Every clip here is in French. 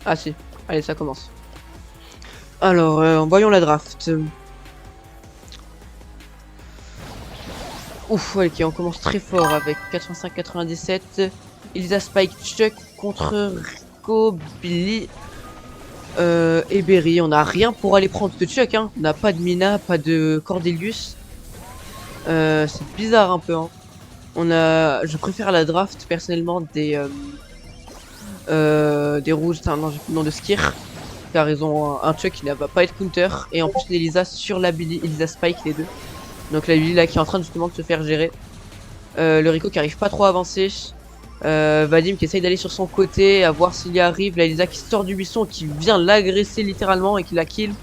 Ah si, allez ça commence. Alors, voyons la draft. Ouf, ouais, ok, on commence très fort avec 85-97. Elisa Spike Chuck contre Rico, Billy et Berry. On n'a rien pour aller prendre de Chuck, hein. On n'a pas de Mina, pas de Cordelius. C'est bizarre un peu, hein. Je préfère la draft personnellement des rouges, non, j'ai plus le nom de Skir. Car ils ont un Chuck qui ne va pas être counter. Et en plus une Elisa sur la Billy, Elisa Spike les deux. Donc la Billy là qui est en train justement de se faire gérer. Le Rico qui arrive pas trop à avancer. Vadim qui essaye d'aller sur son côté, à voir s'il y arrive. La Elisa qui sort du buisson, qui vient l'agresser littéralement et qui la kill.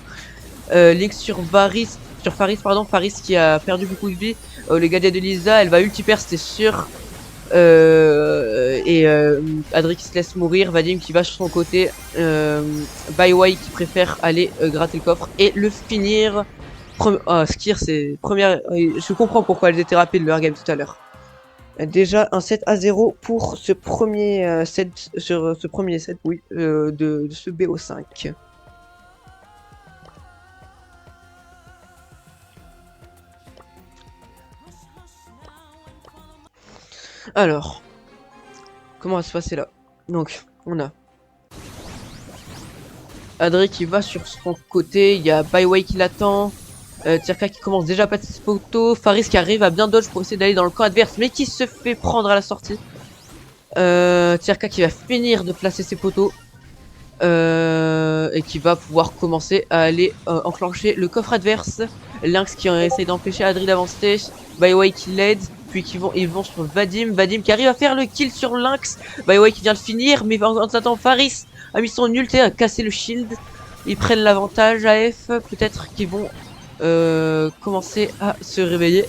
Link sur Faris pardon, Faris qui a perdu beaucoup de vie. Le gadget de Lisa, elle va ultiper, c'était sûr. Adri qui se laisse mourir, Vadim qui va sur son côté, Byway qui préfère aller gratter le coffre et le finir. Skir c'est première, je comprends pourquoi elles étaient rapides leur game tout à l'heure. Déjà un 7-0 pour ce premier set, sur ce premier set, oui, de ce BO5. Alors, comment va se passer là? Donc, on a Adri qui va sur son côté, il y a Byway qui l'attend, Tirka qui commence déjà à passer ses poteaux, Faris qui arrive à bien dodge pour essayer d'aller dans le camp adverse, mais qui se fait prendre à la sortie. Tirka qui va finir de placer ses poteaux, et qui va pouvoir commencer à aller enclencher le coffre adverse. Lynx qui essaye d'empêcher Adri d'avancer, Byway qui l'aide, puis ils vont sur Vadim, Vadim qui arrive à faire le kill sur Lynx, Byway qui vient le finir, mais en attendant Faris a mis son ulti à casser le shield. Ils prennent l'avantage AF, peut-être qu'ils vont commencer à se réveiller.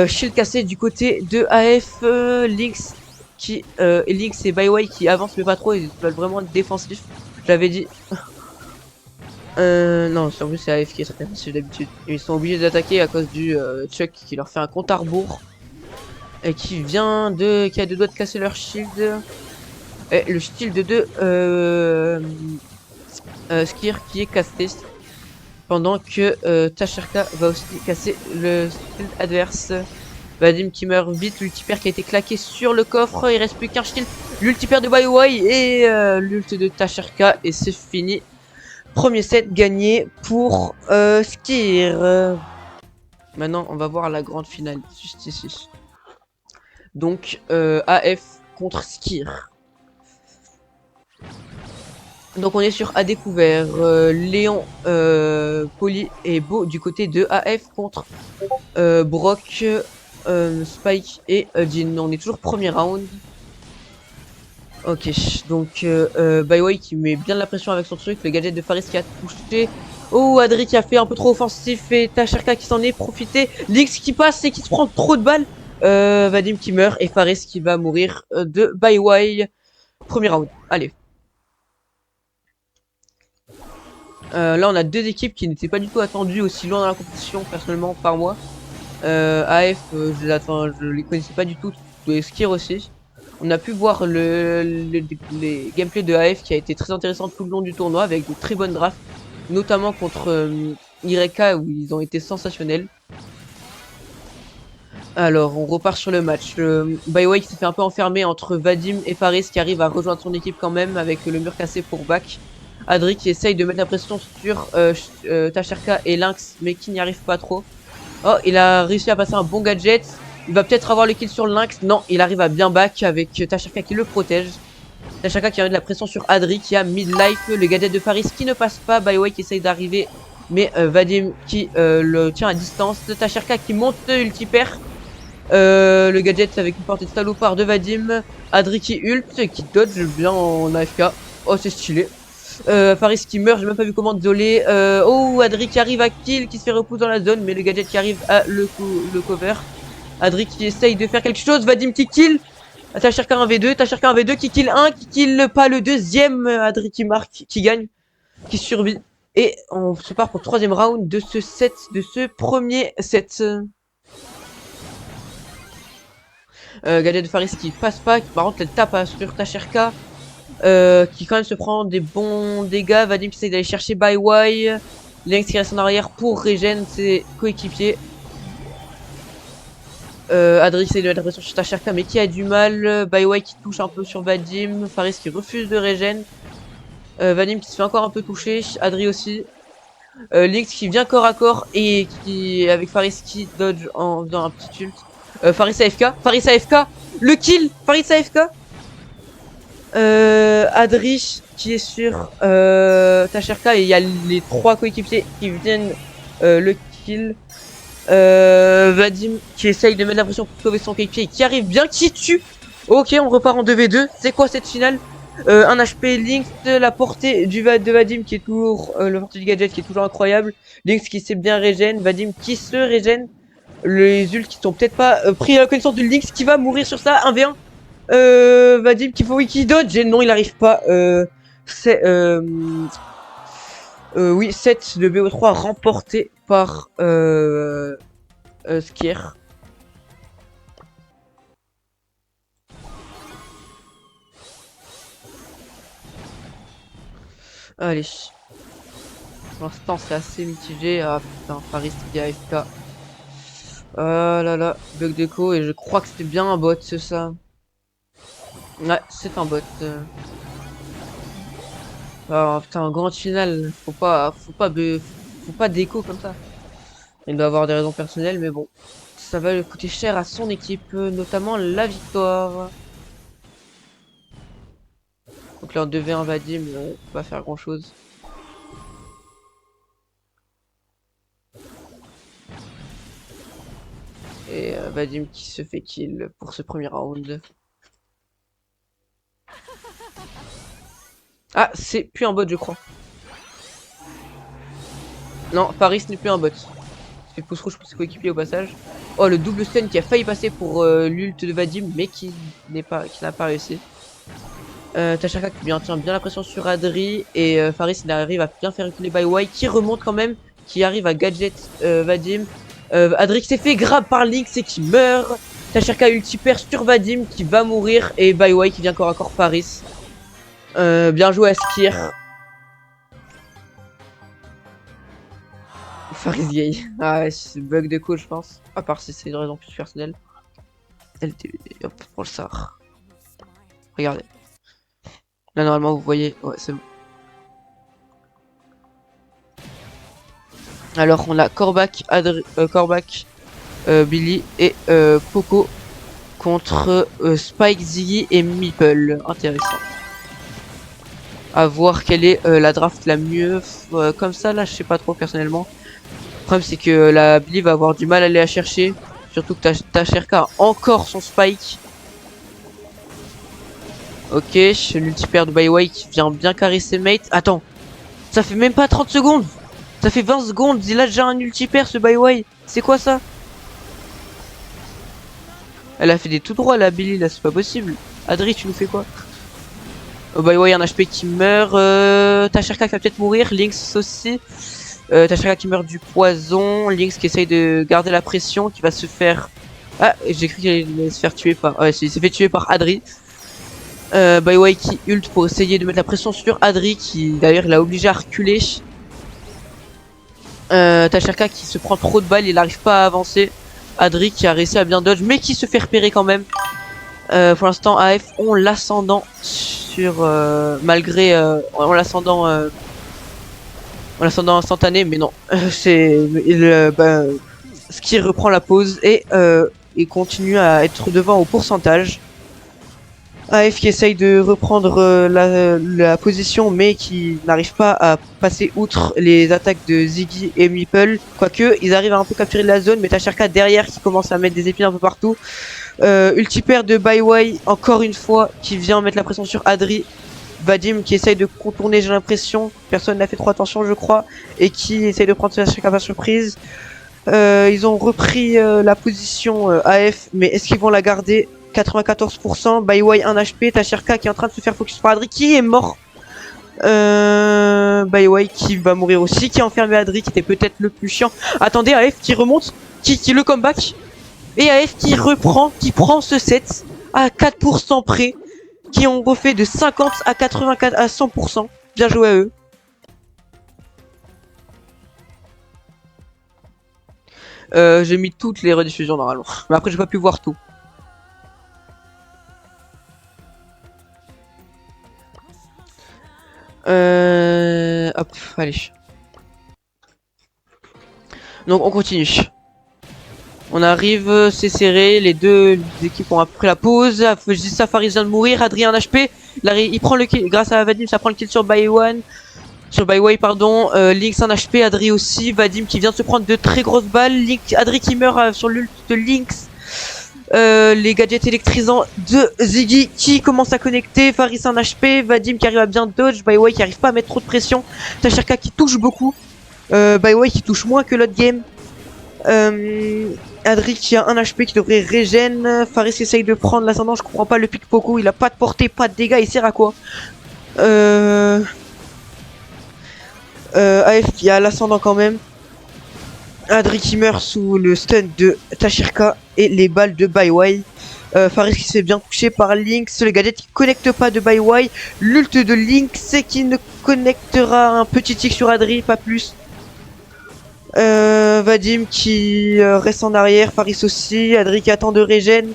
Shield cassé du côté de AF, Lynx et Byway qui avancent mais pas trop, ils veulent vraiment être défensifs. J'avais dit. Non, en plus c'est AF qui est très défensif d'habitude. Ils sont obligés d'attaquer à cause du Chuck qui leur fait un compte à rebours. Et qui a deux doigts de casser leur shield. Et le shield de Skir qui est cassé. Pendant que Tasherka va aussi casser le shield adverse. Vadim qui meurt vite, l'ultipaire qui a été claqué sur le coffre, il reste plus qu'un shield, l'ultipaire de Byway et l'ult de Tasherka et c'est fini. Premier set gagné pour Skir. Maintenant on va voir la grande finale, juste ici. Donc AF contre Skir. Donc on est sur A découvert, Léon, Poli et Beau du côté de AF contre Brock, Spike et Jin. On est toujours premier round. Ok, donc Byway qui met bien de la pression avec son truc, le gadget de Faris qui a touché. Oh, Adri qui a fait un peu trop offensif et Tasherka qui s'en est profité. Lix qui passe et qui se prend trop de balles. Vadim qui meurt et Faris qui va mourir de Byway. Premier round, allez. Là on a deux équipes qui n'étaient pas du tout attendues aussi loin dans la compétition, personnellement par moi. AF, je les connaissais pas du tout, de Skir aussi. On a pu voir les gameplays de AF qui a été très intéressant tout le long du tournoi avec de très bonnes drafts, notamment contre Ireka où ils ont été sensationnels. Alors on repart sur le match. Byway qui s'est fait un peu enfermer entre Vadim et Faris qui arrive à rejoindre son équipe quand même avec le mur cassé pour back. Adri qui essaye de mettre la pression sur Tasherka et Lynx mais qui n'y arrive pas trop. Oh, il a réussi à passer un bon gadget. Il va peut-être avoir le kill sur Lynx. Non, il arrive à bien back avec Tasherka qui le protège. Tasherka qui a mis de la pression sur Adri qui a mid-life. Le gadget de Faris qui ne passe pas. Byway qui essaye d'arriver. Mais Vadim qui le tient à distance. Tasherka qui monte ultipaire. Le gadget avec une portée de salopard de Vadim. Adri qui ult, qui dodge bien en AFK. Oh, c'est stylé. Faris qui meurt, j'ai même pas vu comment, désolé. Oh, Adri qui arrive à kill, qui se fait repousser dans la zone, mais le gadget qui arrive à le cover. Adri qui essaye de faire quelque chose, Vadim qui kill. Tasherka 1v2, Tasherka 1v2 qui kill 1, qui kill pas le deuxième. Adri qui marque, qui gagne, qui survit. Et on se part pour le troisième round de ce set, de ce premier set. Gadget de Faris qui passe pas, qui par contre elle tape sur Tasherka. qui quand même se prend des bons dégâts. Vadim qui essaye d'aller chercher Byway. Lynx qui reste en arrière pour régène ses coéquipiers. Adrix essaye de mettre la pression sur Tacharka mais qui a du mal. Byway qui touche un peu sur Vadim. Faris qui refuse de régène. Vadim qui se fait encore un peu toucher. Adri aussi. Lynx qui vient corps à corps et qui avec Faris qui dodge en faisant un petit ult. Faris AFK. Faris AFK. Le kill. Faris AFK. Adrich qui est sur Tacharka et il y a les 3 coéquipiers qui viennent le kill. Vadim qui essaye de mettre la pression pour sauver son coéquipier et qui arrive bien, qui tue. Ok, on repart en 2v2. C'est quoi cette finale? Un HP Lynx, la portée de Vadim qui est toujours le portée du gadget qui est toujours incroyable. Lynx qui sait bien régène, Vadim qui se régène. Les ults qui sont peut-être pas pris à la connaissance de Lynx qui va mourir sur ça. 1v1. Vadim qui dodge et non il arrive pas. C'est oui 7 de BO3 remporté par Skier. Allez. Pour l'instant c'est assez mitigé. Ah putain, Faris qui est AFK. Ah là là, bug d'écho et je crois que c'était bien un bot, c'est ça. Ouais, c'est un bot. Oh putain, grande finale, faut pas d'écho comme ça. Il doit avoir des raisons personnelles, mais bon. Ça va lui coûter cher à son équipe, notamment la victoire. Donc là, en 2v1 Vadim, pas faire grand chose. Et Vadim qui se fait kill pour ce premier round. Ah, c'est plus un bot, je crois. Non, Paris n'est plus un bot. Il fait pouce rouge pour ses coéquipiers au passage. Oh, le double stun qui a failli passer pour l'ult de Vadim, mais qui n'a pas réussi. Tacharka qui tient bien la pression sur Adri. Et Faris il arrive à bien faire reculer Byway qui remonte quand même. Qui arrive à gadget Vadim. Adri qui s'est fait grab par Lynx et qui meurt. Tacharka ulti-pair sur Vadim qui va mourir. Et Byway qui vient corps à corps Faris. Bien joué à Skir. Faris gay. Ah ouais, c'est bug de coach je pense. À part si c'est une raison plus personnelle. Hop, pour le sort. Regardez. Là normalement vous voyez. Ouais, c'est bon. Alors on a Kor'bak, Billy et Poco contre Spike, Ziggy et Meeple. Intéressant. À voir quelle est la draft la mieux. Comme ça là je sais pas trop personnellement. Le problème c'est que la Billy va avoir du mal à aller la chercher. Surtout que Tacharka a encore son Spike. Ok, l'ultipaire de Byway qui vient bien caresser mate. Attends, ça fait même pas 30 secondes. Ça fait 20 secondes, il a déjà un ultipaire ce Byway. C'est quoi ça? Elle a fait des tout droits la Billy là, c'est pas possible. Adri, tu nous fais quoi? Byway un HP qui meurt. Tacharka qui va peut-être mourir. Lynx aussi. Tacharka qui meurt du poison. Lynx qui essaye de garder la pression, qui va se faire... Ah, j'ai cru qu'il allait se faire tuer par... Ouais, il s'est fait tuer par Adri. Byway qui ult pour essayer de mettre la pression sur Adri, qui d'ailleurs l'a obligé à reculer. Tacharka qui se prend trop de balles, il n'arrive pas à avancer. Adri qui a réussi à bien dodge, mais qui se fait repérer quand même. Pour l'instant, AF ont l'ascendant sur... malgré... ont l'ascendant instantané, mais non. C'est... ce qui reprend la pause et continue à être devant au pourcentage. AF qui essaye de reprendre la position mais qui n'arrive pas à passer outre les attaques de Ziggy et Meeple. Quoique ils arrivent à un peu capturer la zone, mais Tacharka derrière qui commence à mettre des épines un peu partout. Ultipaire de Byway encore une fois qui vient mettre la pression sur Adri. Vadim qui essaye de contourner, j'ai l'impression. Personne n'a fait trop attention je crois. Et qui essaye de prendre Tacharka par surprise. Ils ont repris la position AF, mais est-ce qu'ils vont la garder? 94%, Byway 1 HP, Tacharka qui est en train de se faire focus par Adri qui est mort. Byway qui va mourir aussi, qui a enfermé Adri qui était peut-être le plus chiant. Attendez, AF qui remonte, qui le comeback. Et AF qui reprend, qui prend ce set à 4% près. qui ont refait de 50 à 84 à 100%. Bien joué à eux. J'ai mis toutes les rediffusions normalement. Mais après j'ai pas pu voir tout. Hop, allez. Donc on continue. On arrive, c'est serré, les deux équipes ont après la pause. Faris vient de mourir, Adrien HP. Là, il prend le kill, grâce à Vadim, ça prend le kill sur Byway, pardon. Lynx un HP, Adri aussi. Vadim qui vient de se prendre de très grosses balles. Adri qui meurt sur l'ult de Lynx. Les gadgets électrisants de Ziggy qui commence à connecter. Faris un HP, Vadim qui arrive à bien dodge. Byway qui arrive pas à mettre trop de pression. Tacherka qui touche beaucoup. Byway qui touche moins que l'autre game. Adri qui a un HP qui devrait régène. Faris qui essaye de prendre l'ascendant. Je comprends pas le pic Poco. Il a pas de portée, pas de dégâts. Il sert à quoi? AF qui a l'ascendant quand même. Adri qui meurt sous le stun de Tashirka et les balles de Byway. Faris qui se fait bien toucher par Lynx. Le gadget qui connecte pas de Byway. L'ult de Lynx qui ne connectera un petit tic sur Adri, pas plus. Vadim qui reste en arrière. Faris aussi. Adri qui attend de régène.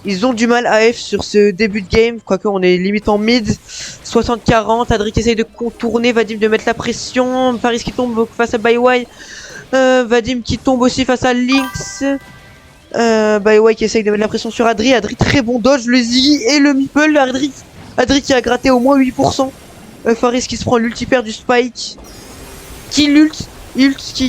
Ils ont du mal AF sur ce début de game, quoique on est limite en mid. 60-40, Adri qui essaye de contourner, Vadim de mettre la pression, Faris qui tombe face à Byway, Vadim qui tombe aussi face à Lynx, Byway qui essaye de mettre la pression sur Adri, Adri très bon dodge, le Ziggy et le Meeple, Adri qui a gratté au moins 8%, Faris qui se prend l'ultipère du Spike, qui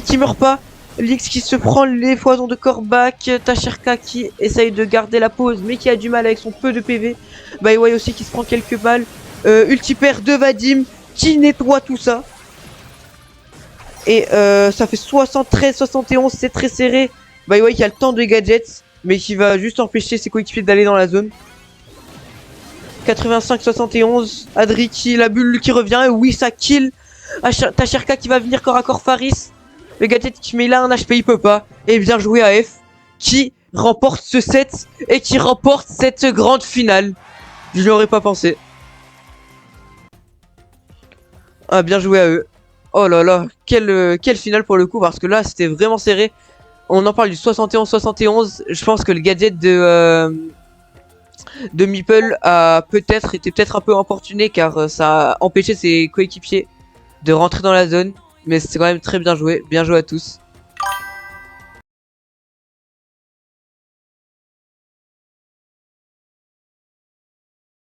qui meurt pas, Lynx qui se prend les foisons de Corbac, Tashirka qui essaye de garder la pause mais qui a du mal avec son peu de PV, Byway aussi qui se prend quelques balles, ultipère de Vadim qui nettoie tout ça. Et ça fait 73-71, c'est très serré. Byway qui a le temps de gadgets mais qui va juste empêcher ses coéquipiers d'aller dans la zone. 85-71, Adri qui la bulle qui revient, et oui ça kill. Tashirka qui va venir corps à corps Faris. Le gadget qui met là un HP, il peut pas. Et bien joué AF qui remporte ce set et qui remporte cette grande finale. Je n'y aurais pas pensé. Ah, bien joué à eux. Oh là là, quelle finale pour le coup, parce que là c'était vraiment serré. On en parle du 71-71. Je pense que le gadget de Meeple a été peut-être un peu importuné car ça a empêché ses coéquipiers de rentrer dans la zone. Mais c'est quand même très bien joué à tous.